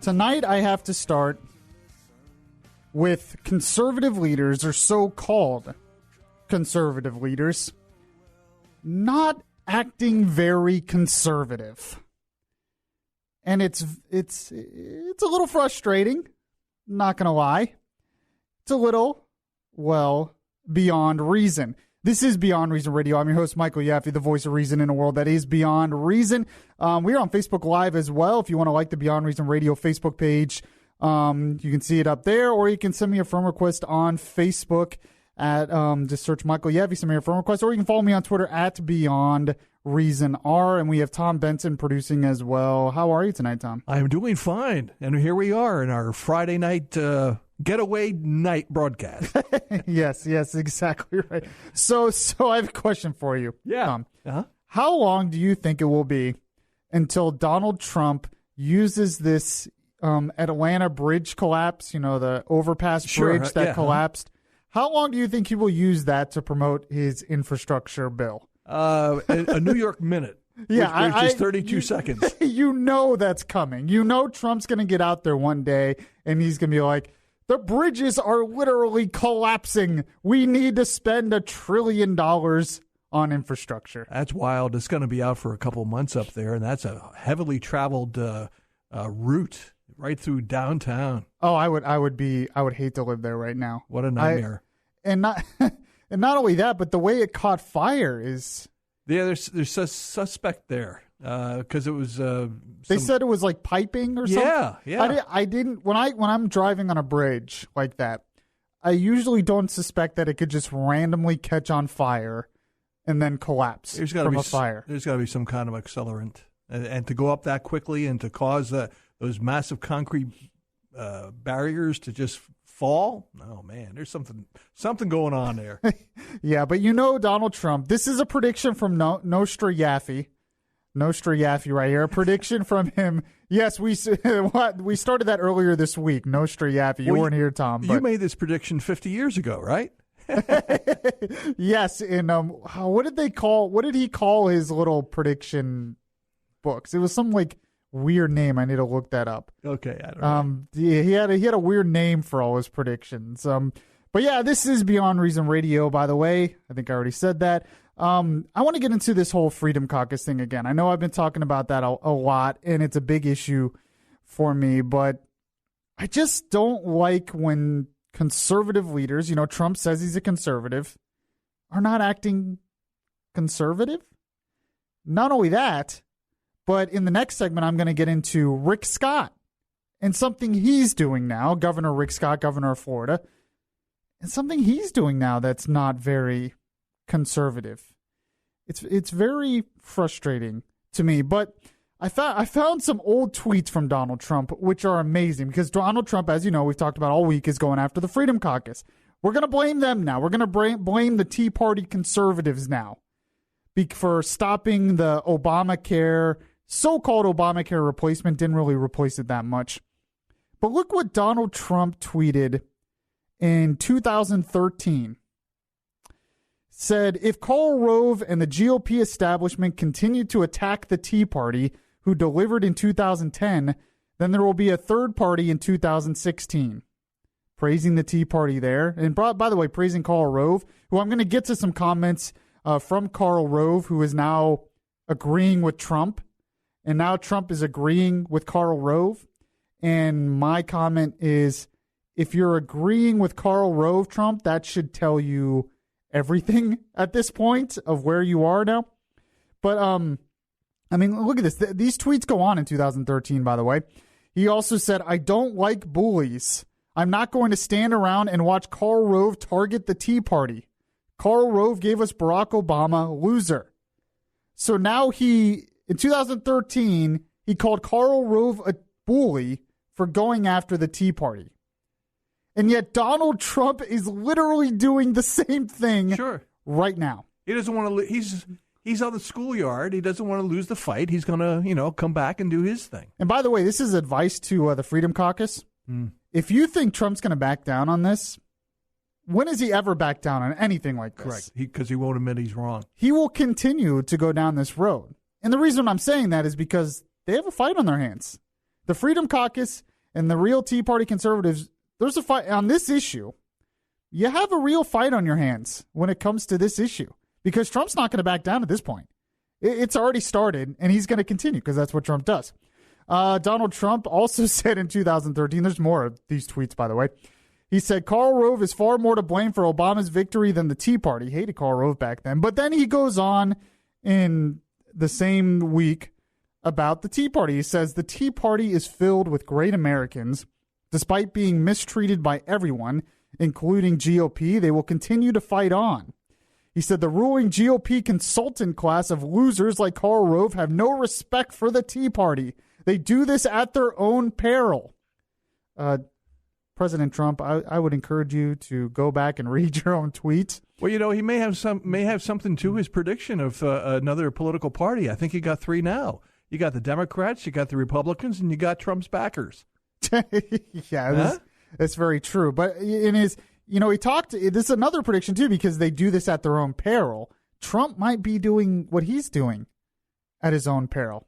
Tonight I have to start with conservative leaders, or so-called conservative leaders, not acting very conservative. And it's a little frustrating, not going to lie. It's a little, well, beyond reason. This is Beyond Reason Radio. I'm your host, Michael Yaffee, the voice of reason in a world that is beyond reason. We're on Facebook Live as well. If you want to like the Beyond Reason Radio Facebook page, you can see it up there, or you can send me a friend request on Facebook at just search Michael Yaffee, send me a friend request, or you can follow me on Twitter at Beyond Reason R, and we have Tom Benson producing as well. How are you tonight, Tom? I'm doing fine, and here we are in our Friday night getaway night broadcast. Yes, exactly right. So I have a question for you, Tom. Uh-huh. How long do you think it will be until Donald Trump uses this Atlanta bridge collapse, the overpass bridge that collapsed? How long do you think he will use that to promote his infrastructure bill? A New York minute. Yeah, which is 32 seconds. You know that's coming. You know Trump's going to get out there one day, and he's going to be like, the bridges are literally collapsing. We need to spend $1 trillion on infrastructure. That's wild. It's going to be out for a couple months up there, and that's a heavily traveled route right through downtown. Oh, I would hate to live there right now. What a nightmare. And not only that, but the way it caught fire is... Yeah, there's a suspect there because it was... they said it was like piping or something? Yeah. I didn't... When I'm driving on a bridge like that, I usually don't suspect that it could just randomly catch on fire and then collapse from a fire. There's got to be some kind of accelerant. And to go up that quickly and to cause those massive concrete barriers to just fall? Oh, man, there's something going on there. Yeah, but Donald Trump, this is a prediction from Nostra Yaffee. Nostra Yaffee right here. A prediction from him. Yes, we started that earlier this week. Nostra Yaffee. You weren't here, Tom. You made this prediction 50 years ago, right? Yes, and what did he call his little prediction books? It was some weird name. I need to look that up. Okay, I don't know. Yeah, he had a weird name for all his predictions. But yeah, this is Beyond Reason Radio, by the way. I think I already said that. I want to get into this whole Freedom Caucus thing again. I know I've been talking about that a lot, and it's a big issue for me, but I just don't like when conservative leaders, Trump says he's a conservative, are not acting conservative. Not only that, but in the next segment, I'm going to get into Rick Scott and something he's doing now, Governor Rick Scott, governor of Florida, and something he's doing now that's not very conservative. It's very frustrating to me, but I found some old tweets from Donald Trump, which are amazing, because Donald Trump, as you know, we've talked about all week, is going after the Freedom Caucus. We're going to blame them now. We're going to blame the Tea Party conservatives now for stopping the Obamacare, so-called Obamacare replacement. Didn't really replace it that much. But look what Donald Trump tweeted in 2013. Said, if Karl Rove and the GOP establishment continue to attack the Tea Party, who delivered in 2010, then there will be a third party in 2016. Praising the Tea Party there. And by the way, praising Karl Rove, who I'm going to get to some comments from Karl Rove, who is now agreeing with Trump. And now Trump is agreeing with Karl Rove. And my comment is, if you're agreeing with Karl Rove, Trump, that should tell you everything at this point of where you are now. But, look at this. These tweets go on in 2013, by the way. He also said, I don't like bullies. I'm not going to stand around and watch Karl Rove target the Tea Party. Karl Rove gave us Barack Obama, loser. So now in 2013, he called Karl Rove a bully for going after the Tea Party. And yet Donald Trump is literally doing the same thing right now. He doesn't want to. He's on the schoolyard. He doesn't want to lose the fight. He's going to, come back and do his thing. And by the way, this is advice to the Freedom Caucus. If you think Trump's going to back down on this, when has he ever backed down on anything like this? Correct. Because he won't admit he's wrong. He will continue to go down this road. And the reason I'm saying that is because they have a fight on their hands. The Freedom Caucus And the real Tea Party conservatives, there's a fight on this issue. You have a real fight on your hands when it comes to this issue because Trump's not going to back down at this point. It's already started, and he's going to continue because that's what Trump does. Donald Trump also said in 2013, there's more of these tweets, by the way. He said, Karl Rove is far more to blame for Obama's victory than the Tea Party. He hated Karl Rove back then. But then he goes on in the same week about the Tea Party. He says, the Tea Party is filled with great Americans. Despite being mistreated by everyone, including GOP, they will continue to fight on. He said the ruling GOP consultant class of losers like Karl Rove have no respect for the Tea Party. They do this at their own peril. President Trump, I would encourage you to go back and read your own tweets. Well, he may have something to his prediction of another political party. I think you got 3 now. You got the Democrats, you got the Republicans, and you got Trump's backers. Yeah, that's very true. But in his, he talked. This is another prediction too because they do this at their own peril. Trump might be doing what he's doing at his own peril.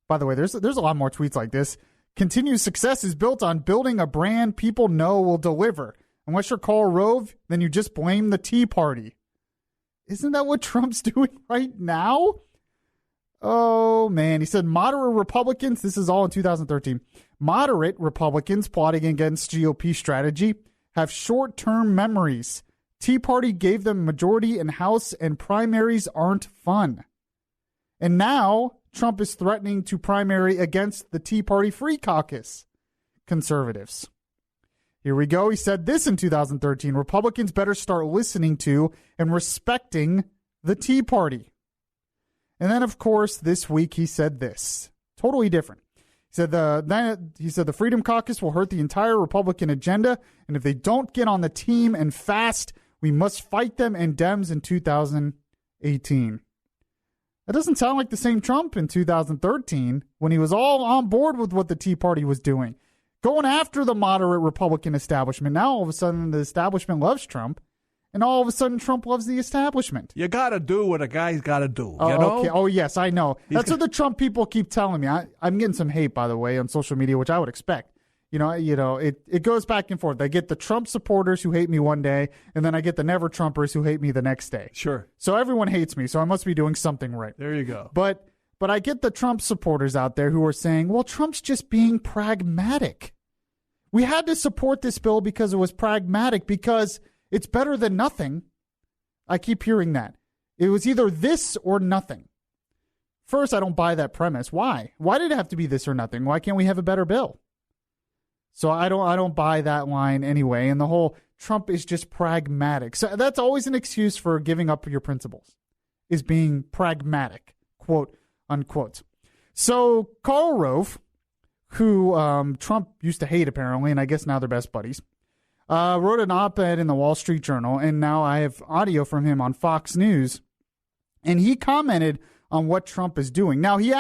By the way, there's a lot more tweets like this. Continued success is built on building a brand people know will deliver. Unless you're Karl Rove, then you just blame the Tea Party. Isn't that what Trump's doing right now? Oh, man. He said moderate Republicans, this is all in 2013, moderate Republicans plotting against GOP strategy have short-term memories. Tea Party gave them majority in House and primaries aren't fun. And now Trump is threatening to primary against the Tea Party Free Caucus conservatives. Here we go. He said this in 2013. Republicans better start listening to and respecting the Tea Party. And then, of course, this week he said this. Totally different. He said the Freedom Caucus will hurt the entire Republican agenda, and if they don't get on the team and fast, we must fight them and Dems in 2018. That doesn't sound like the same Trump in 2013 when he was all on board with what the Tea Party was doing. Going after the moderate Republican establishment. Now, all of a sudden, the establishment loves Trump, and all of a sudden, Trump loves the establishment. You got to do what a guy's got to do, you know? Okay. Oh, yes, I know. That's what the Trump people keep telling me. I'm getting some hate, by the way, on social media, which I would expect. It goes back and forth. I get the Trump supporters who hate me one day, and then I get the never Trumpers who hate me the next day. Sure. So everyone hates me, so I must be doing something right. There you go. But I get the Trump supporters out there who are saying, well, Trump's just being pragmatic. We had to support this bill because it was pragmatic, because it's better than nothing. I keep hearing that. It was either this or nothing. First, I don't buy that premise. Why? Why did it have to be this or nothing? Why can't we have a better bill? So I don't buy that line anyway. And the whole Trump is just pragmatic. So that's always an excuse for giving up your principles, is being pragmatic, quote unquote. So Karl Rove, who Trump used to hate apparently, and I guess now they're best buddies, wrote an op-ed in the Wall Street Journal, and now I have audio from him on Fox News, and he commented on what Trump is doing. Now, he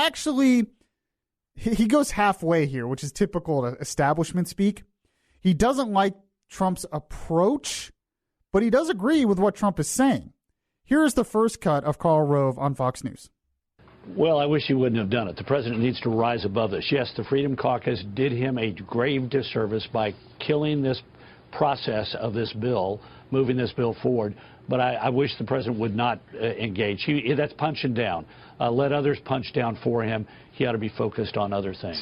goes halfway here, which is typical to establishment speak. He doesn't like Trump's approach, but he does agree with what Trump is saying. Here is the first cut of Karl Rove on Fox News. Well, I wish he wouldn't have done it. The president needs to rise above this. Yes, the Freedom Caucus did him a grave disservice by killing this process of this bill, moving this bill forward. But I wish the president would not engage. That's punching down. Let others punch down for him. He ought to be focused on other things.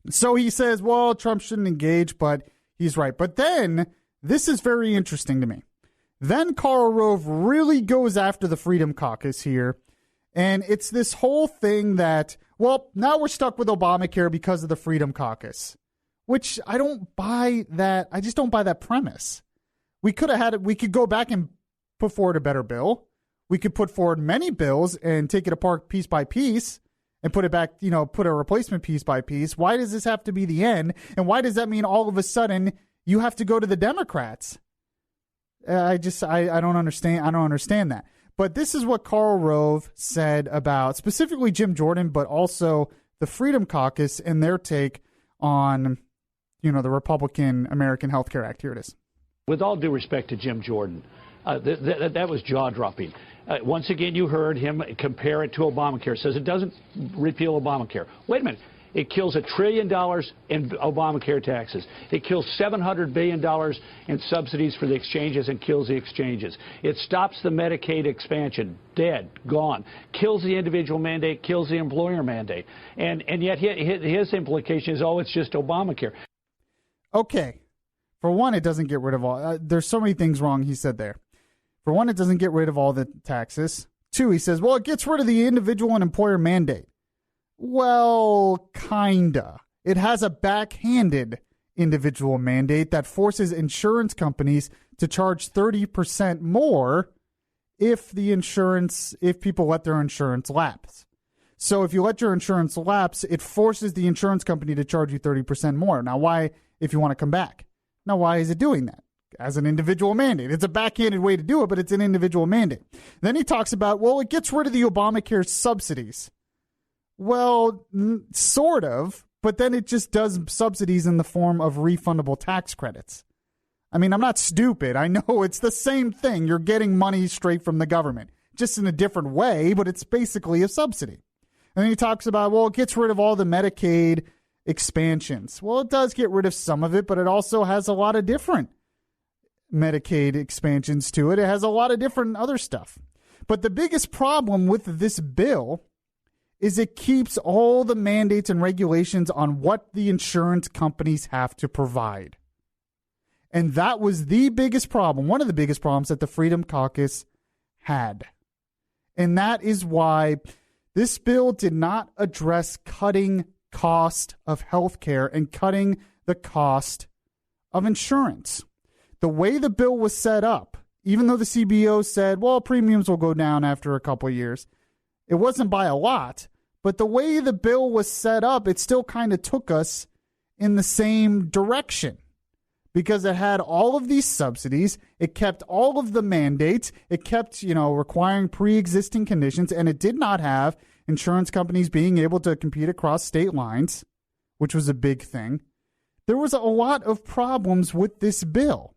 So he says, well, Trump shouldn't engage, but he's right. But then, this is very interesting to me. Then Karl Rove really goes after the Freedom Caucus here. And it's this whole thing that, well, now we're stuck with Obamacare because of the Freedom Caucus, which I don't buy that. I just don't buy that premise. We could have had it. We could go back and put forward a better bill. We could put forward many bills and take it apart piece by piece and put it back, put a replacement piece by piece. Why does this have to be the end? And why does that mean all of a sudden you have to go to the Democrats? I don't understand. I don't understand that. But this is what Karl Rove said about specifically Jim Jordan, but also the Freedom Caucus and their take on, the Republican American Health Care Act. Here it is. With all due respect to Jim Jordan, that was jaw-dropping. Once again, you heard him compare it to Obamacare. Says it doesn't repeal Obamacare. Wait a minute. It kills $1 trillion in Obamacare taxes. It kills $700 billion in subsidies for the exchanges and kills the exchanges. It stops the Medicaid expansion. Dead. Gone. Kills the individual mandate. Kills the employer mandate. And yet his implication is, oh, it's just Obamacare. Okay. For one, it doesn't get rid of all. There's so many things wrong he said there. For one, it doesn't get rid of all the taxes. Two, he says, well, it gets rid of the individual and employer mandate. Well, kinda. It has a backhanded individual mandate that forces insurance companies to charge 30% more if people let their insurance lapse. So if you let your insurance lapse, it forces the insurance company to charge you 30% more. Now, why, if you want to come back? Now, why is it doing that? As an individual mandate. It's a backhanded way to do it, but it's an individual mandate. Then he talks about, well, it gets rid of the Obamacare subsidies. Well, sort of, but then it just does subsidies in the form of refundable tax credits. I mean, I'm not stupid. I know it's the same thing. You're getting money straight from the government, just in a different way, but it's basically a subsidy. And then he talks about, well, it gets rid of all the Medicaid expansions. Well, it does get rid of some of it, but it also has a lot of different Medicaid expansions to it. It has a lot of different other stuff. But the biggest problem with this bill is it keeps all the mandates and regulations on what the insurance companies have to provide. And that was the biggest problem, one of the biggest problems that the Freedom Caucus had. And that is why this bill did not address cutting cost of health care and cutting the cost of insurance. The way the bill was set up, even though the CBO said, well, premiums will go down after a couple of years, it wasn't by a lot, but the way the bill was set up, it still kind of took us in the same direction because it had all of these subsidies. It kept all of the mandates. It kept, requiring pre-existing conditions, and it did not have insurance companies being able to compete across state lines, which was a big thing. There was a lot of problems with this bill.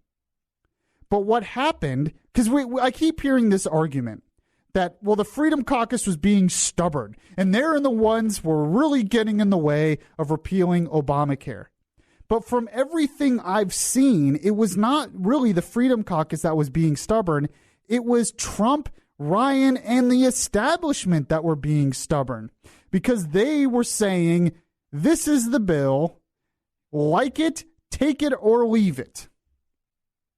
But what happened, because I keep hearing this argument that, well, the Freedom Caucus was being stubborn, and they're the ones who were really getting in the way of repealing Obamacare. But from everything I've seen, it was not really the Freedom Caucus that was being stubborn. It was Trump, Ryan, and the establishment that were being stubborn because they were saying, this is the bill, like it, take it, or leave it.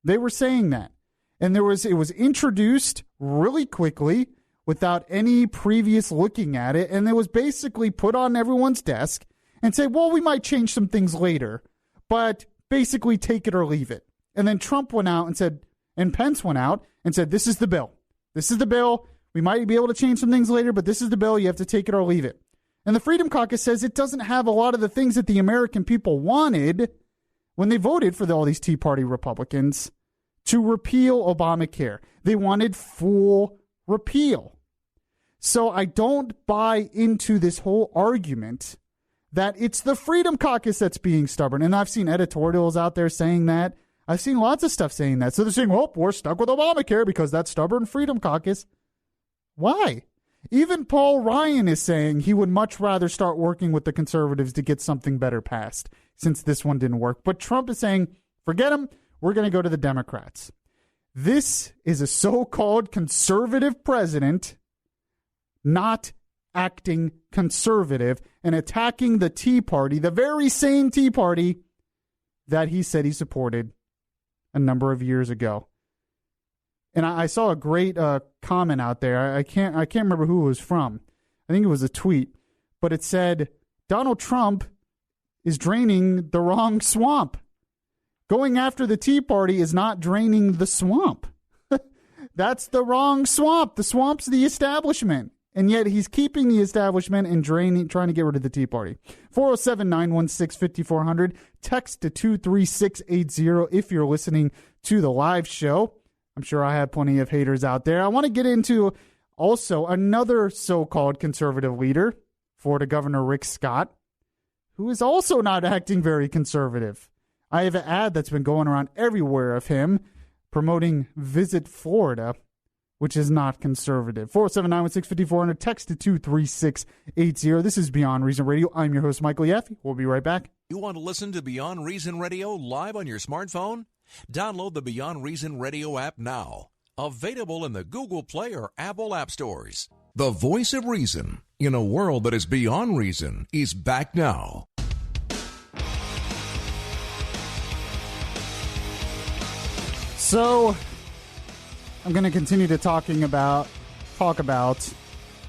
They were saying that. And it was introduced really quickly without any previous looking at it. And it was basically put on everyone's desk and say, well, we might change some things later, but basically take it or leave it. And then Trump went out and said, and Pence went out and said, this is the bill. This is the bill. We might be able to change some things later, but this is the bill. You have to take it or leave it. And the Freedom Caucus says it doesn't have a lot of the things that the American people wanted when they voted for all these Tea Party Republicans to repeal Obamacare. They wanted full repeal. So I don't buy into this whole argument that it's the Freedom Caucus that's being stubborn. And I've seen editorials out there saying that. I've seen lots of stuff saying that. So they're saying, well, we're stuck with Obamacare because that stubborn Freedom Caucus. Why? Even Paul Ryan is saying he would much rather start working with the conservatives to get something better passed since this one didn't work. But Trump is saying, forget him. We're going to go to the Democrats. This is a so-called conservative president not acting conservative and attacking the Tea Party, the very same Tea Party that he said he supported a number of years ago. And I saw a great comment out there. I can't remember who it was from. I think it was a tweet, but it said Donald Trump is draining the wrong swamp. Going after the Tea Party is not draining the swamp. That's the wrong swamp. The swamp's the establishment. And yet he's keeping the establishment and trying to get rid of the Tea Party. 407-916-5400. Text to 23680 if you're listening to the live show. I'm sure I have plenty of haters out there. I want to get into also another so-called conservative leader, Florida Governor Rick Scott, who is also not acting very conservative. I have an ad that's been going around everywhere of him promoting Visit Florida, which is not conservative. 479-16-5400, text to 23680. This is Beyond Reason Radio. I'm your host, Michael Yaffee. We'll be right back. You want to listen to Beyond Reason Radio live on your smartphone? Download the Beyond Reason Radio app now. Available in the Google Play or Apple App Stores. The voice of reason in a world that is beyond reason is back now. So, I'm going to continue to talk about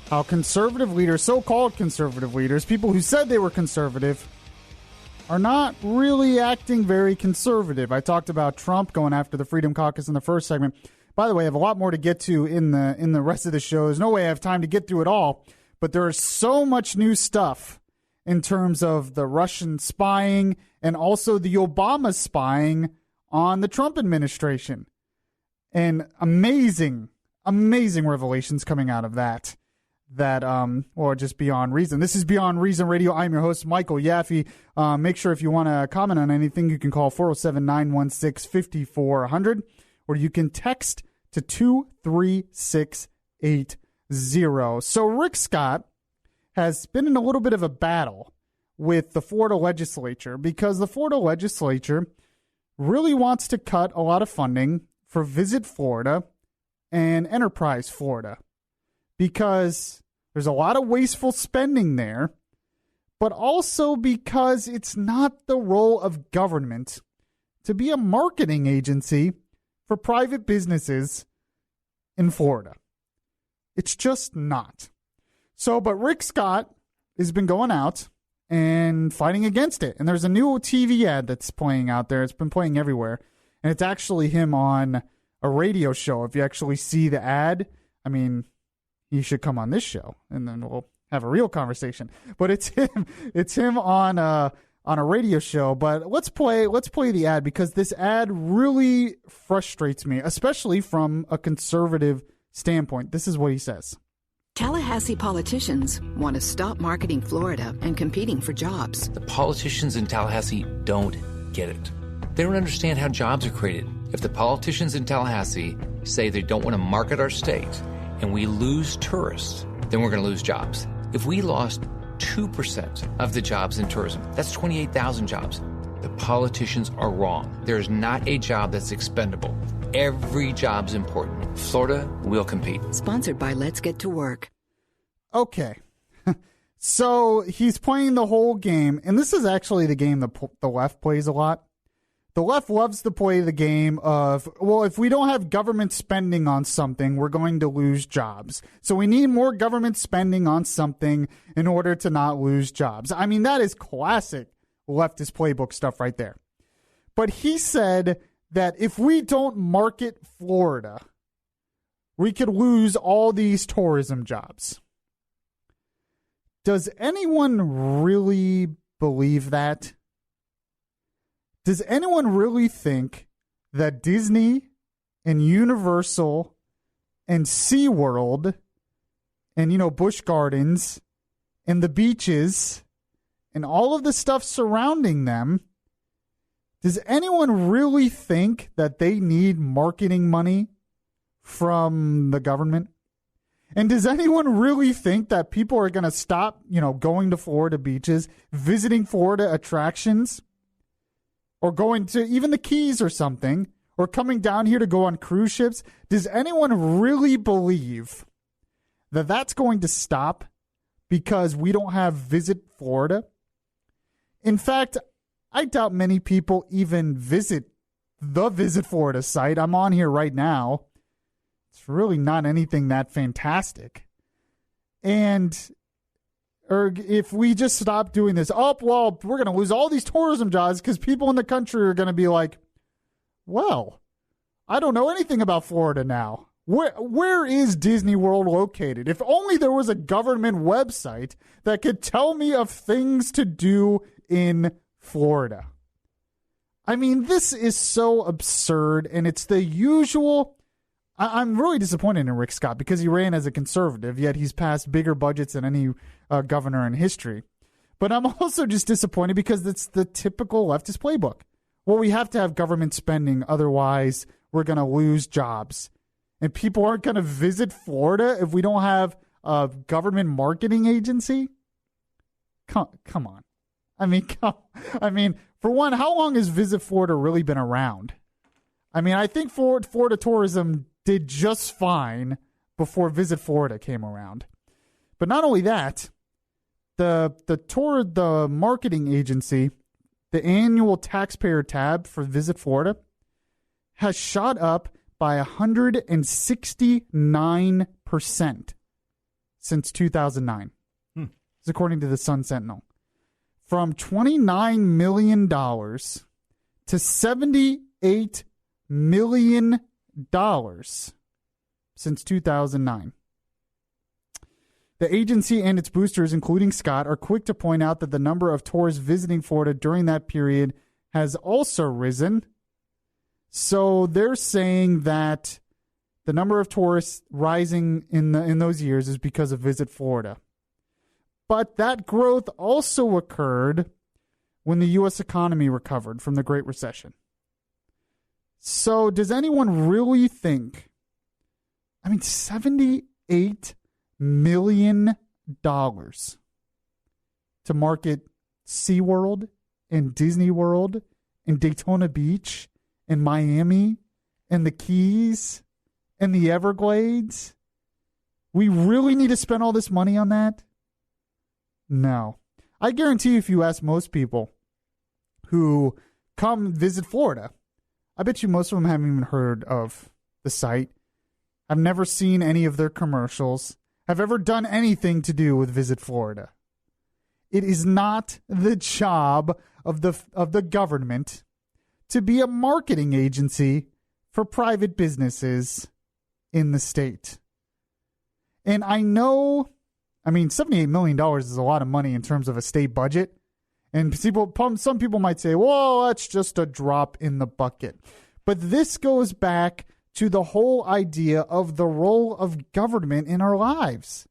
how conservative leaders, so-called conservative leaders, people who said they were conservative, are not really acting very conservative. I talked about Trump going after the Freedom Caucus in the first segment. By the way, I have a lot more to get to in the rest of the show. There's no way I have time to get through it all, but there is so much new stuff in terms of the Russian spying and also the Obama spying on the Trump administration. And amazing revelations coming out of that, or just Beyond Reason. This is Beyond Reason Radio. I'm your host, Michael Yaffee. Make sure if you want to comment on anything, you can call 407-916-5400, or you can text to 23680. So Rick Scott has been in a little bit of a battle with the Florida Legislature because the Florida Legislature really wants to cut a lot of funding for Visit Florida and Enterprise Florida because there's a lot of wasteful spending there, but also because it's not the role of government to be a marketing agency for private businesses in Florida. It's just not. So, but Rick Scott has been going out and fighting against it. And there's a new TV ad that's playing out there. It's been playing everywhere. And it's actually him on a radio show. If you actually see the ad, I mean, he should come on this show and then we'll have a real conversation. But it's him on a radio show. But let's play the ad because this ad really frustrates me, especially from a conservative standpoint. This is what he says. Tallahassee politicians want to stop marketing Florida and competing for jobs. The politicians in Tallahassee don't get it. They don't understand how jobs are created. If the politicians in Tallahassee say they don't want to market our state and we lose tourists, then we're going to lose jobs. If we lost 2% of the jobs in tourism, that's 28,000 jobs. The politicians are wrong. There is not a job that's expendable. Every job's important. Florida will compete. Sponsored by Let's Get to Work. Okay. So he's playing the whole game, and this is actually the game the left plays a lot. The left loves to play the game of, well, if we don't have government spending on something, we're going to lose jobs. So we need more government spending on something in order to not lose jobs. I mean, that is classic leftist playbook stuff right there. But he said that if we don't market Florida, we could lose all these tourism jobs. Does anyone really believe that? Does anyone really think that Disney and Universal and SeaWorld and, Busch Gardens and the beaches and all of the stuff surrounding them, does anyone really think that they need marketing money from the government? And does anyone really think that people are going to stop, going to Florida beaches, visiting Florida attractions, or going to even the Keys or something, or coming down here to go on cruise ships? Does anyone really believe that that's going to stop because we don't have Visit Florida? In fact, I doubt many people even visit the Visit Florida site. I'm on here right now. It's really not anything that fantastic. Or if we just stop doing this, we're going to lose all these tourism jobs because people in the country are going to be like, well, I don't know anything about Florida now. Where is Disney World located? If only there was a government website that could tell me of things to do in Florida. I mean, this is so absurd, and it's the usual. I'm really disappointed in Rick Scott because he ran as a conservative, yet he's passed bigger budgets than any governor in history. But I'm also just disappointed because it's the typical leftist playbook. Well, we have to have government spending, otherwise we're going to lose jobs. And people aren't going to visit Florida if we don't have a government marketing agency? Come on. I mean, for one, how long has Visit Florida really been around? I mean, I think Florida tourism did just fine before Visit Florida came around. But not only that, the marketing agency, the annual taxpayer tab for Visit Florida has shot up by 169% since 2009. It's according to the Sun Sentinel. From $29 million to $78 million since 2009. The agency and its boosters, including Scott, are quick to point out that the number of tourists visiting Florida during that period has also risen. So they're saying that the number of tourists rising in those years is because of Visit Florida. But that growth also occurred when the U.S. economy recovered from the Great Recession. So does anyone really think, $78 million to market SeaWorld and Disney World and Daytona Beach and Miami and the Keys and the Everglades? We really need to spend all this money on that? No. I guarantee you, if you ask most people who come visit Florida, I bet you most of them haven't even heard of the site. I've never seen any of their commercials. Have ever done anything to do with Visit Florida. It is not the job of the government to be a marketing agency for private businesses in the state. And I know, $78 million is a lot of money in terms of a state budget. And some people might say, well, that's just a drop in the bucket. But this goes back to the whole idea of the role of government in our lives.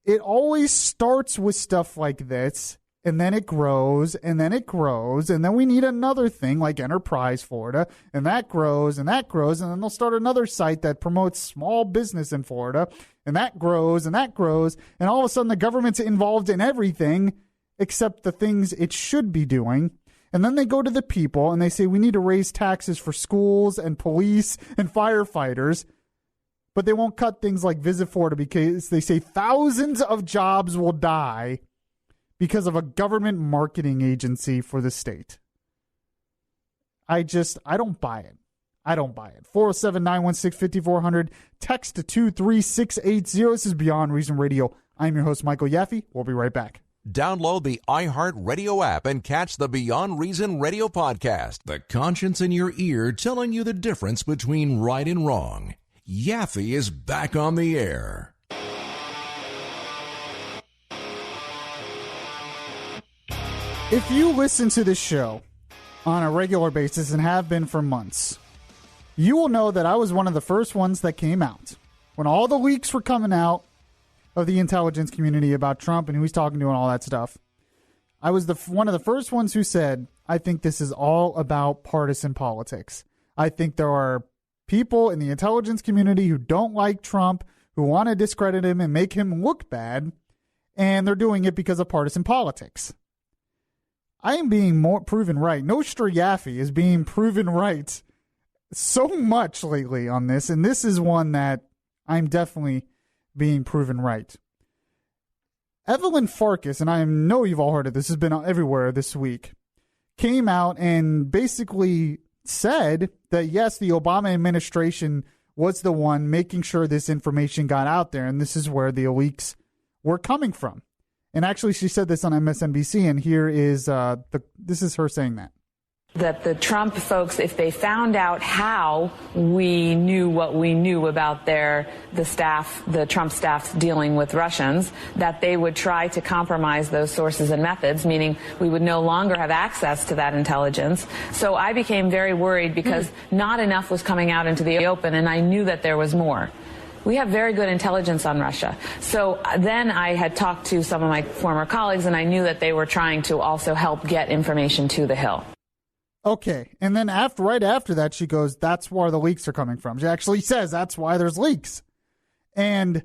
It always starts with stuff like this, and then it grows, and then it grows, and then we need another thing like Enterprise Florida, and that grows, and that grows, and then they'll start another site that promotes small business in Florida, and that grows, and that grows, and all of a sudden the government's involved in everything except the things it should be doing. And then they go to the people and they say, we need to raise taxes for schools and police and firefighters. But they won't cut things like Visit Florida because they say thousands of jobs will die because of a government marketing agency for the state. I don't buy it. 407-916-5400. Text to 23680. This is Beyond Reason Radio. I'm your host, Michael Yaffee. We'll be right back. Download the iHeartRadio app and catch the Beyond Reason Radio podcast. The conscience in your ear telling you the difference between right and wrong. Yaffee is back on the air. If you listen to this show on a regular basis and have been for months, you will know that I was one of the first ones that came out. When all the leaks were coming out of the intelligence community about Trump and who he's talking to and all that stuff, I was one of the first ones who said, I think this is all about partisan politics. I think there are people in the intelligence community who don't like Trump, who want to discredit him and make him look bad, and they're doing it because of partisan politics. I am being proven right. Nostra Yaffee is being proven right so much lately on this, and this is one that I'm definitely being proven right. Evelyn Farkas, and I know you've all heard of this, has been everywhere this week, came out and basically said that, yes, the Obama administration was the one making sure this information got out there, and this is where the leaks were coming from. And actually, she said this on MSNBC, and here is this is her saying that. That the Trump folks, if they found out how we knew what we knew about the Trump staff's dealing with Russians, that they would try to compromise those sources and methods, meaning we would no longer have access to that intelligence. So I became very worried because not enough was coming out into the open, and I knew that there was more. We have very good intelligence on Russia. So then I had talked to some of my former colleagues, and I knew that they were trying to also help get information to the Hill. Okay, and then right after that, she goes, that's where the leaks are coming from. She actually says that's why there's leaks. And,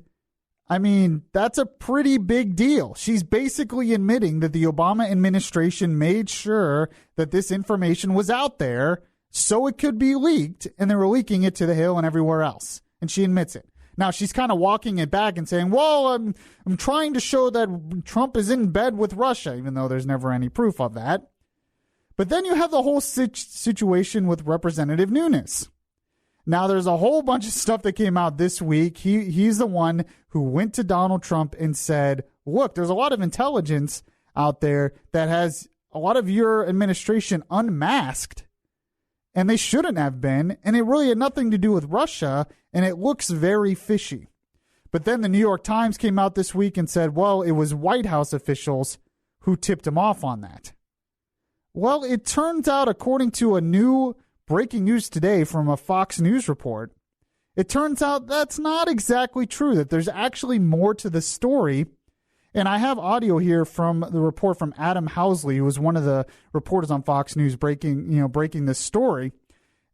I mean, that's a pretty big deal. She's basically admitting that the Obama administration made sure that this information was out there so it could be leaked, and they were leaking it to the Hill and everywhere else. And she admits it. Now, she's kind of walking it back and saying, well, I'm trying to show that Trump is in bed with Russia, even though there's never any proof of that. But then you have the whole situation with Representative Nunes. Now, there's a whole bunch of stuff that came out this week. He's the one who went to Donald Trump and said, look, there's a lot of intelligence out there that has a lot of your administration unmasked, and they shouldn't have been, and it really had nothing to do with Russia, and it looks very fishy. But then the New York Times came out this week and said, well, it was White House officials who tipped him off on that. Well, it turns out, according to a new breaking news today from a Fox News report, it turns out that's not exactly true, that there's actually more to the story. And I have audio here from the report from Adam Housley, who was one of the reporters on Fox News breaking this story.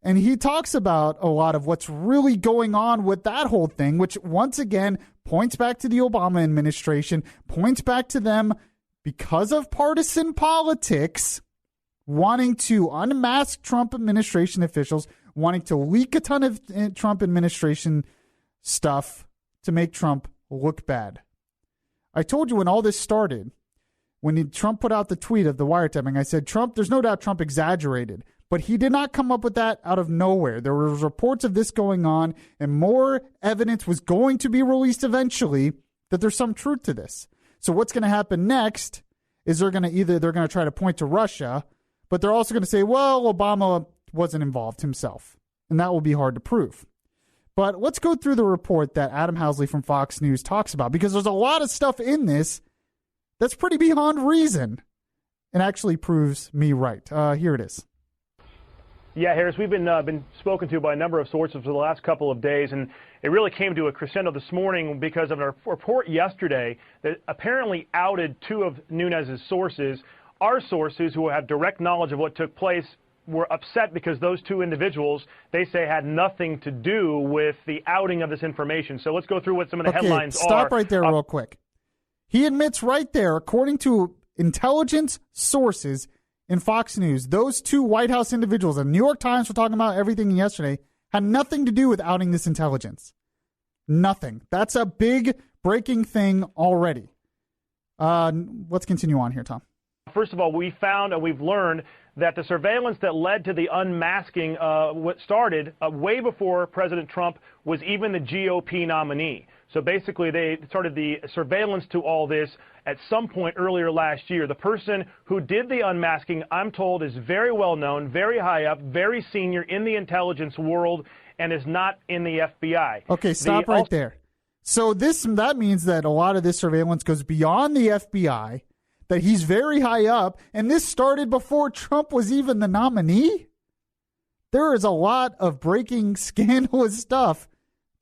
And he talks about a lot of what's really going on with that whole thing, which once again points back to the Obama administration, points back to them because of partisan politics, wanting to unmask Trump administration officials, wanting to leak a ton of Trump administration stuff to make Trump look bad. I told you when all this started, when Trump put out the tweet of the wiretapping, I said, there's no doubt Trump exaggerated, but he did not come up with that out of nowhere. There were reports of this going on, and more evidence was going to be released eventually that there's some truth to this. So what's going to happen next is they're going to try to point to Russia, but they're also going to say, well, Obama wasn't involved himself, and that will be hard to prove. But let's go through the report that Adam Housley from Fox News talks about, because there's a lot of stuff in this that's pretty beyond reason and actually proves me right. Here it is. Yeah, Harris, we've been spoken to by a number of sources for the last couple of days, and it really came to a crescendo this morning because of a report yesterday that apparently outed two of Nunes' sources. Our sources, who have direct knowledge of what took place, were upset because those two individuals, they say, had nothing to do with the outing of this information. So let's go through what some of the headlines are. Stop right there real quick. He admits right there, according to intelligence sources in Fox News, those two White House individuals, and the New York Times were talking about everything yesterday, had nothing to do with outing this intelligence. Nothing. That's a big breaking thing already. Let's continue on here, Tom. First of all, we found and we've learned that the surveillance that led to the unmasking what started way before President Trump was even the GOP nominee. So basically, they started the surveillance to all this at some point earlier last year. The person who did the unmasking, I'm told, is very well known, very high up, very senior in the intelligence world, and is not in the FBI. Okay, stop right there. So that means that a lot of this surveillance goes beyond the FBI, that he's very high up, and this started before Trump was even the nominee? There is a lot of breaking, scandalous stuff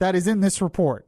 that is in this report,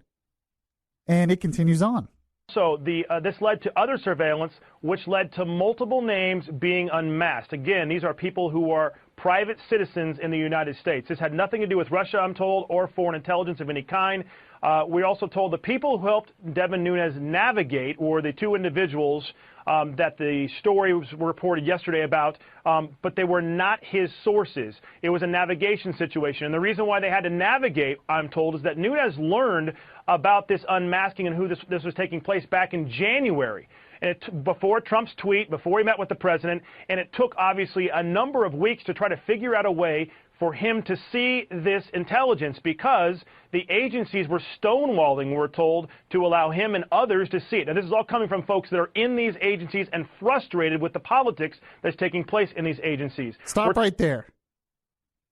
and it continues on. So this led to other surveillance, which led to multiple names being unmasked. Again, these are people who are private citizens in the United States. This had nothing to do with Russia, I'm told, or foreign intelligence of any kind. We're also told the people who helped Devin Nunes navigate were the two individuals that the story was reported yesterday about, but they were not his sources. It was a navigation situation. And the reason why they had to navigate, I'm told, is that Nunes learned about this unmasking and who this was taking place back in January. And before Trump's tweet, before he met with the president, and it took, obviously, a number of weeks to try to figure out a way for him to see this intelligence because the agencies were stonewalling, we're told, to allow him and others to see it. Now, this is all coming from folks that are in these agencies and frustrated with the politics that's taking place in these agencies. Stop right there.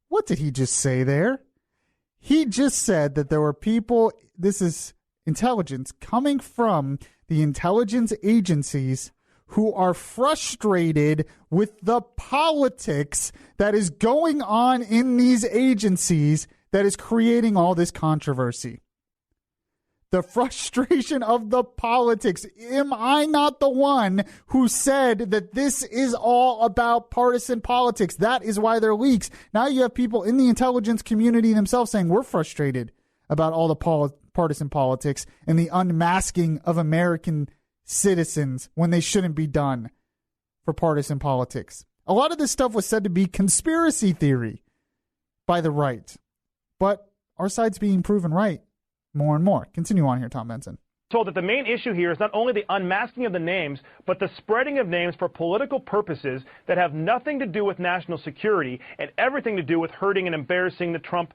What did he just say there? He just said that there were people, this is intelligence, coming from the intelligence agencies who are frustrated with the politics that is going on in these agencies that is creating all this controversy. The frustration of the politics. Am I not the one who said that this is all about partisan politics? That is why there are leaks. Now you have people in the intelligence community themselves saying we're frustrated about all the partisan politics and the unmasking of American citizens when they shouldn't be done for partisan politics. A lot of this stuff was said to be conspiracy theory by the right, but our side's being proven right more and more. Continue on here, Tom Benson. Told that the main issue here is not only the unmasking of the names, but the spreading of names for political purposes that have nothing to do with national security and everything to do with hurting and embarrassing the Trump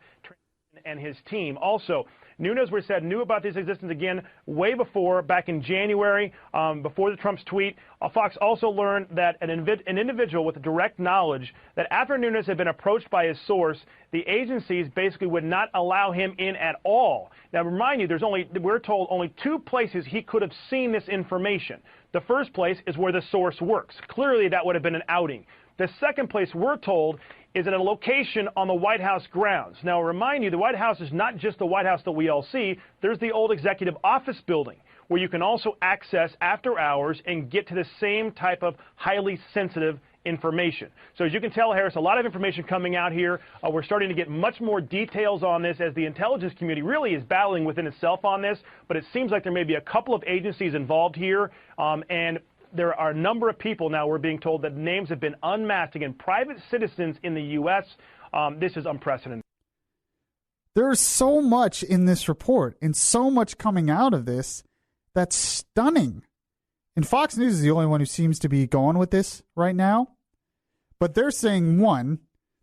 and his team. Also, Nunes, we said, knew about this existence again way before, back in January, before the Trump's tweet. Fox also learned that an individual with direct knowledge that after Nunes had been approached by his source, the agencies basically would not allow him in at all. Now, remind you, we're told only 2 places he could have seen this information. The first place is where the source works. Clearly, that would have been an outing. The second place we're told is at a location on the White House grounds. Now, remind you, the White House is not just the White House that we all see. There's the old executive office building where you can also access after hours and get to the same type of highly sensitive information. So as you can tell, Harris, a lot of information coming out here. We're starting to get much more details on this as the intelligence community really is battling within itself on this. But it seems like there may be a couple of agencies involved here, and there are a number of people now we're being told that names have been unmasked. Again, private citizens in the U.S. This is unprecedented. There's so much in this report and so much coming out of this that's stunning. And Fox News is the only one who seems to be going with this right now. But they're saying, one,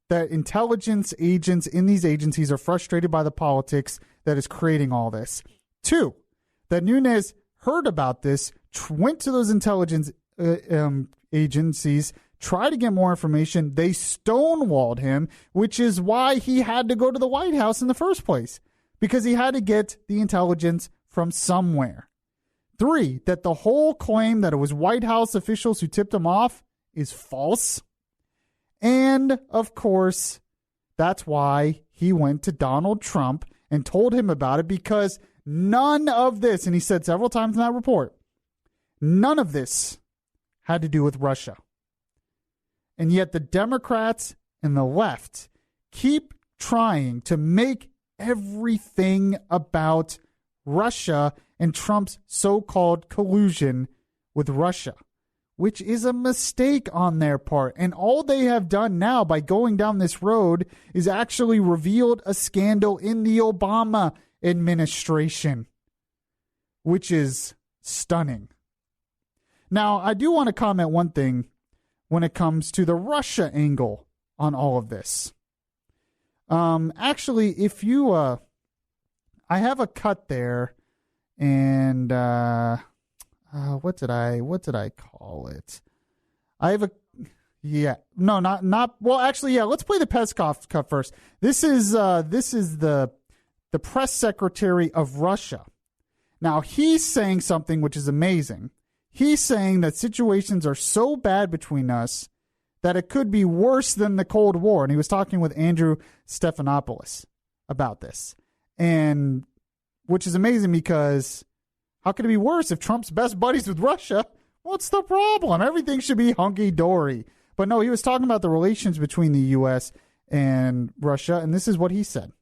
that intelligence agents in these agencies are frustrated by the politics that is creating all this. Two, that Nunes heard about this, went to those intelligence agencies, tried to get more information. They stonewalled him, which is why he had to go to the White House in the first place, because he had to get the intelligence from somewhere. Three, that the whole claim that it was White House officials who tipped him off is false. And, of course, that's why he went to Donald Trump and told him about it, because none of this, and he said several times in that report, none of this had to do with Russia. And yet the Democrats and the left keep trying to make everything about Russia and Trump's so-called collusion with Russia, which is a mistake on their part. And all they have done now by going down this road is actually revealed a scandal in the Obama administration, which is stunning. Now, I do want to comment one thing when it comes to the Russia angle on all of this. Actually, if you, I have a cut there, and what did I call it? I have a, yeah, no, not. Well, actually, yeah. Let's play the Peskov cut first. This is the press secretary of Russia. Now he's saying something which is amazing. He's saying that situations are so bad between us that it could be worse than the Cold War. And he was talking with Andrew Stephanopoulos about this. And which is amazing, because how could it be worse if Trump's best buddies with Russia? What's the problem? Everything should be hunky-dory. But no, he was talking about the relations between the U.S. and Russia, and this is what he said.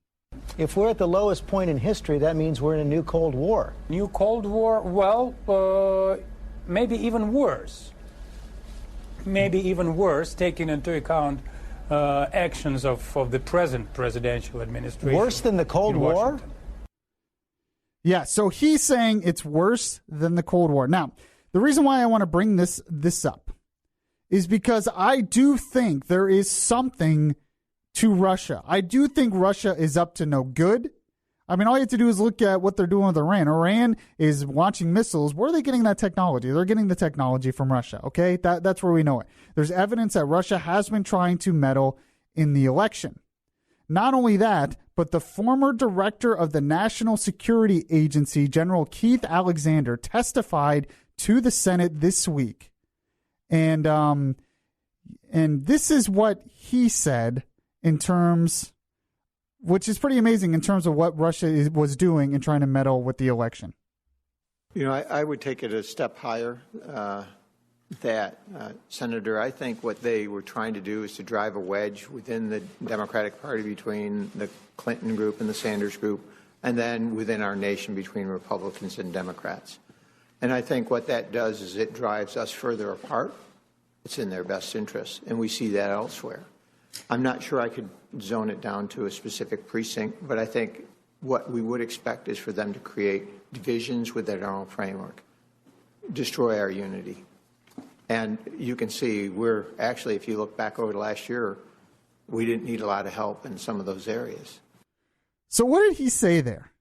If we're at the lowest point in history, that means we're in a new Cold War. New Cold War? Well, maybe even worse. Maybe even worse, taking into account actions of the present presidential administration. Worse than the Cold War? Yeah, so he's saying it's worse than the Cold War. Now, the reason why I want to bring this up is because I do think there is something to Russia. I do think Russia is up to no good. I mean, all you have to do is look at what they're doing with Iran. Iran is launching missiles. Where are they getting that technology? They're getting the technology from Russia, okay? That's where we know it. There's evidence that Russia has been trying to meddle in the election. Not only that, but the former director of the National Security Agency, General Keith Alexander, testified to the Senate this week. And this is what he said in terms which is pretty amazing in terms of what Russia was doing in trying to meddle with the election. You know, I would take it a step higher. Senator, I think what they were trying to do is to drive a wedge within the Democratic Party between the Clinton group and the Sanders group, and then within our nation between Republicans and Democrats. And I think what that does is it drives us further apart. It's in their best interest, and we see that elsewhere. I'm not sure I could zone it down to a specific precinct, but I think what we would expect is for them to create divisions within our own framework, destroy our unity. And you can see we're actually, if you look back over the last year, we didn't need a lot of help in some of those areas. So what did he say there?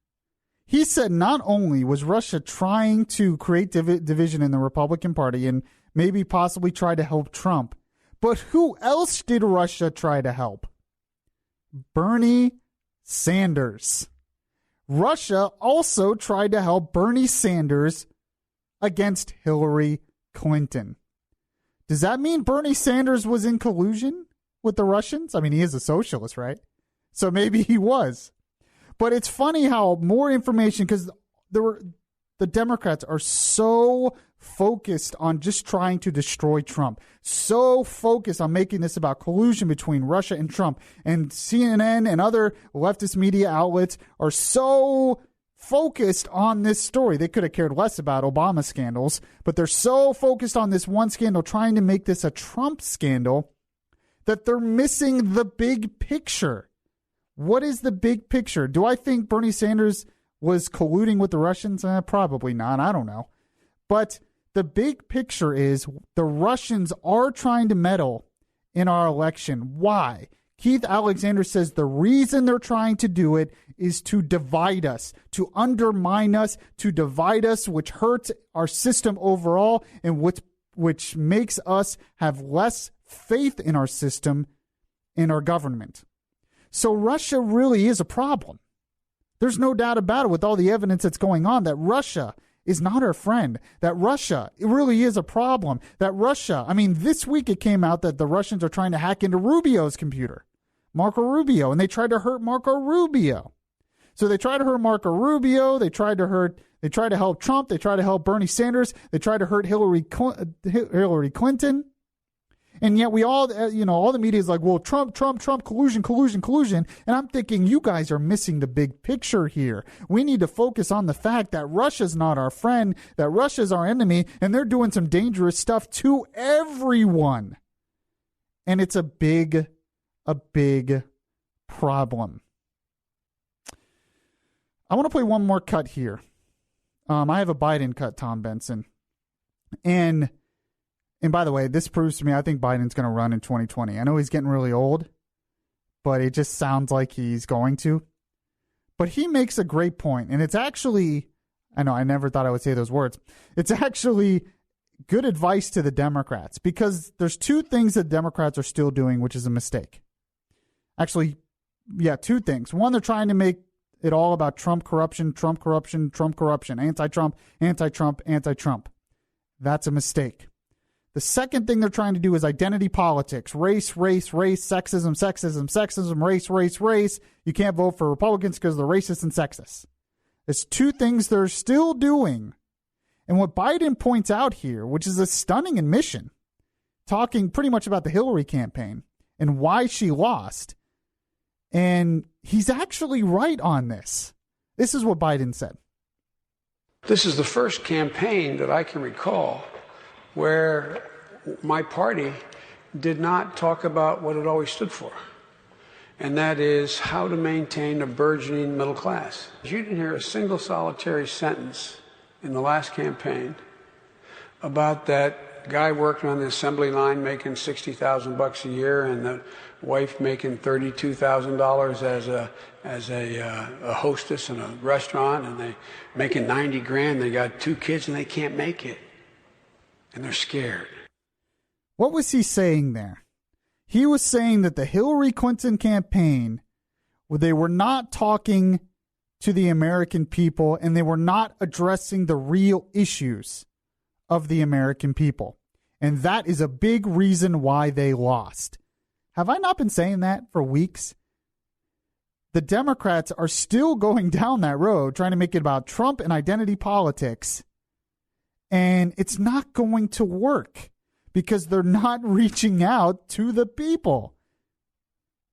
He said not only was Russia trying to create division in the Republican Party and maybe possibly try to help Trump, but who else did Russia try to help? Bernie Sanders. Russia also tried to help Bernie Sanders against Hillary Clinton. Does that mean Bernie Sanders was in collusion with the Russians? I mean, he is a socialist, right? So maybe he was. But it's funny how more information, because the Democrats are so focused on just trying to destroy Trump, so focused on making this about collusion between Russia and Trump, and CNN and other leftist media outlets are so focused on this story. They could have cared less about Obama scandals, but they're so focused on this one scandal, trying to make this a Trump scandal, that they're missing the big picture. What is the big picture? Do I think Bernie Sanders was colluding with the Russians? Probably not. I don't know. But the big picture is the Russians are trying to meddle in our election. Why? Keith Alexander says the reason they're trying to do it is to divide us, to undermine us, to divide us, which hurts our system overall and which makes us have less faith in our system, in our government. So Russia really is a problem. There's no doubt about it with all the evidence that's going on that Russia is not our friend, that Russia it really is a problem, that Russia, I mean, this week it came out that the Russians are trying to hack into Rubio's computer, Marco Rubio, and they tried to hurt Marco Rubio. So they tried to hurt Marco Rubio, they tried to help Trump, they tried to help Bernie Sanders, they tried to hurt Hillary Clinton. And yet we all, all the media is like, well, Trump, collusion. And I'm thinking you guys are missing the big picture here. We need to focus on the fact that Russia's not our friend, that Russia's our enemy, and they're doing some dangerous stuff to everyone. And it's a big problem. I want to play one more cut here. I have a Biden cut, Tom Benson. And by the way, this proves to me I think Biden's going to run in 2020. I know he's getting really old, but it just sounds like he's going to. But he makes a great point, and it's actually, I know I never thought I would say those words. It's actually good advice to the Democrats, because there's two things that Democrats are still doing, which is a mistake. Actually, yeah, two things. One, they're trying to make it all about Trump corruption, anti-Trump. That's a mistake. The second thing they're trying to do is identity politics, race, sexism, race. You can't vote for Republicans because they're racist and sexist. It's two things they're still doing. And what Biden points out here, which is a stunning admission, talking pretty much about the Hillary campaign and why she lost. And he's actually right on this. This is what Biden said. This is the first campaign that I can recall where my party did not talk about what it always stood for, and that is how to maintain a burgeoning middle class. You didn't hear a single solitary sentence in the last campaign about that guy working on the assembly line making $60,000 a year and the wife making $32,000 as a hostess in a restaurant, and they making $90,000. They got 2 kids and they can't make it. And they're scared. What was he saying there? He was saying that the Hillary Clinton campaign, where they were not talking to the American people and they were not addressing the real issues of the American people. And that is a big reason why they lost. Have I not been saying that for weeks? the Democrats are still going down that road, trying to make it about Trump and identity politics. And it's not going to work because they're not reaching out to the people.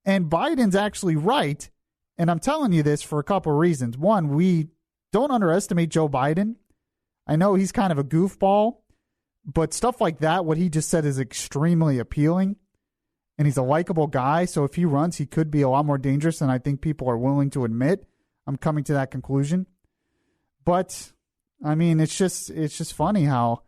And Biden's actually right. And I'm telling you this for a couple of reasons. One, we don't underestimate Joe Biden. I know he's kind of a goofball, but stuff like that, what he just said, is extremely appealing. And he's a likable guy. So if he runs, he could be a lot more dangerous than I think people are willing to admit. I'm coming to that conclusion. But, I mean, it's just funny how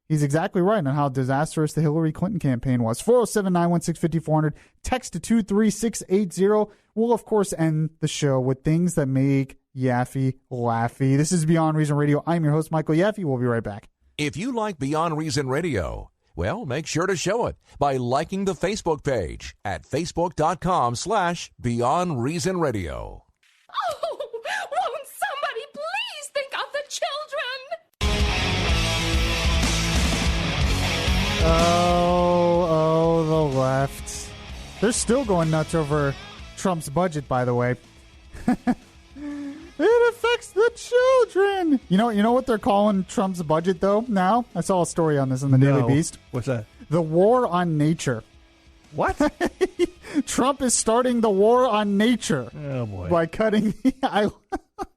he's exactly right on how disastrous the Hillary Clinton campaign was. 407-916-5400. Text to 23680. We'll, of course, end the show with things that make Yaffee laffy. This is Beyond Reason Radio. I'm your host, Michael Yaffee. We'll be right back. If you like Beyond Reason Radio, well, make sure to show it by liking the Facebook page at facebook.com/Beyond Reason Radio. Oh, won't somebody please think of the children? Oh, the left. They're still going nuts over Trump's budget, by the way. It affects the children. You know what they're calling Trump's budget, though, now? I saw a story on this in the Daily Beast. What's that? The war on nature. What? Trump is starting the war on nature. Oh, boy. By cutting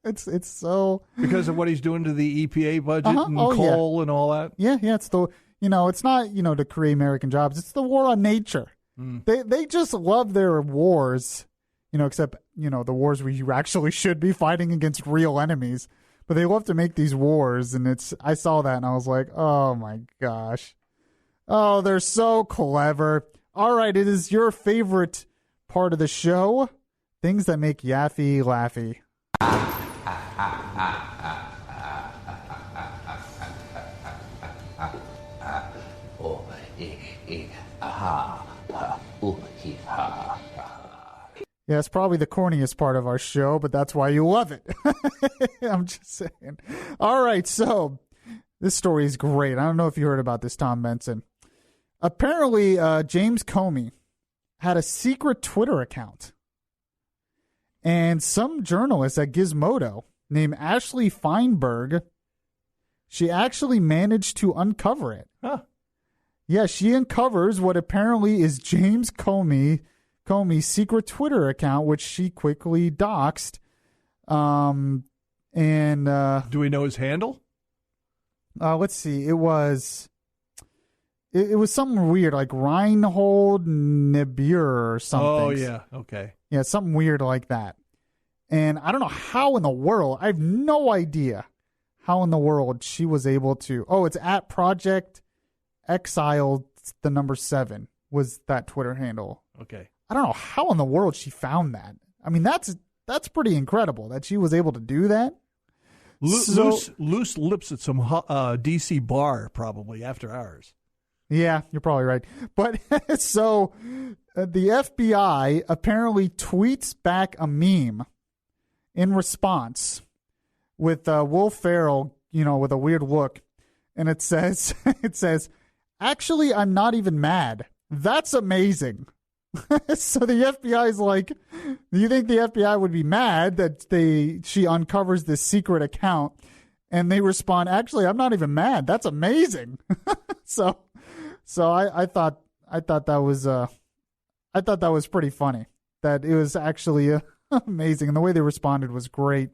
it's so... Because of what he's doing to the EPA budget and coal and all that? Yeah, it's the... it's not, to create American jobs. It's the war on nature. They just love their wars, except, the wars we actually should be fighting against real enemies. But they love to make these wars, and I saw that, and I was like, oh, my gosh. Oh, they're so clever. All right, it is your favorite part of the show, things that make Yaffee laffy. Yeah, it's probably the corniest part of our show, but that's why you love it. I'm just saying. All right, so this story is great. I don't know if you heard about this, Tom Benson. Apparently, James Comey had a secret Twitter account. And some journalist at Gizmodo named Ashley Feinberg, she actually managed to uncover it. Huh. Yeah, she uncovers what apparently is James Comey's secret Twitter account, which she quickly doxed. Do we know his handle? Let's see. It was something weird, like Reinhold Niebuhr or something. Oh, yeah. Okay. Yeah, something weird like that. And I don't know how in the world, I have no idea how in the world she was able to. Oh, it's at Project Exiled, the number 7 was that Twitter handle. Okay. I don't know how in the world she found that. I mean, that's pretty incredible that she was able to do that. Loose lips at some D.C. bar probably after hours. Yeah, you're probably right. But so the FBI apparently tweets back a meme in response with Will Ferrell, with a weird look. And it says, actually, I'm not even mad. That's amazing. So the FBI is like, do you think the FBI would be mad that she uncovers this secret account? And they respond, actually, I'm not even mad. That's amazing. So I thought that was pretty funny. That it was actually amazing, and the way they responded was great.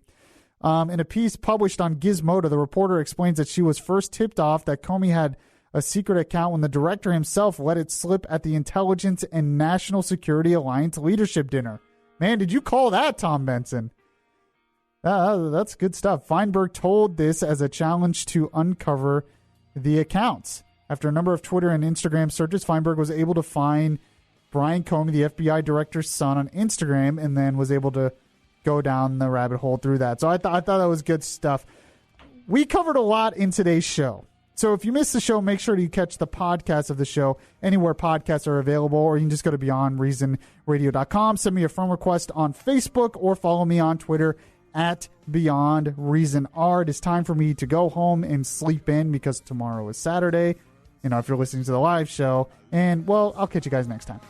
In a piece published on Gizmodo, the reporter explains that she was first tipped off that Comey had a secret account when the director himself let it slip at the Intelligence and National Security Alliance leadership dinner. Man, did you call that, Tom Benson? That's good stuff. Feinberg told this as a challenge to uncover the accounts. After a number of Twitter and Instagram searches, Feinberg was able to find Brian Comey, the FBI director's son, on Instagram, and then was able to go down the rabbit hole through that. So I thought that was good stuff. We covered a lot in today's show. So if you missed the show, make sure you catch the podcast of the show anywhere podcasts are available, or you can just go to beyondreasonradio.com. Send me a friend request on Facebook or follow me on Twitter at Beyond Reason R. It is time for me to go home and sleep in because tomorrow is Saturday, if you're listening to the live show. And, well, I'll catch you guys next time.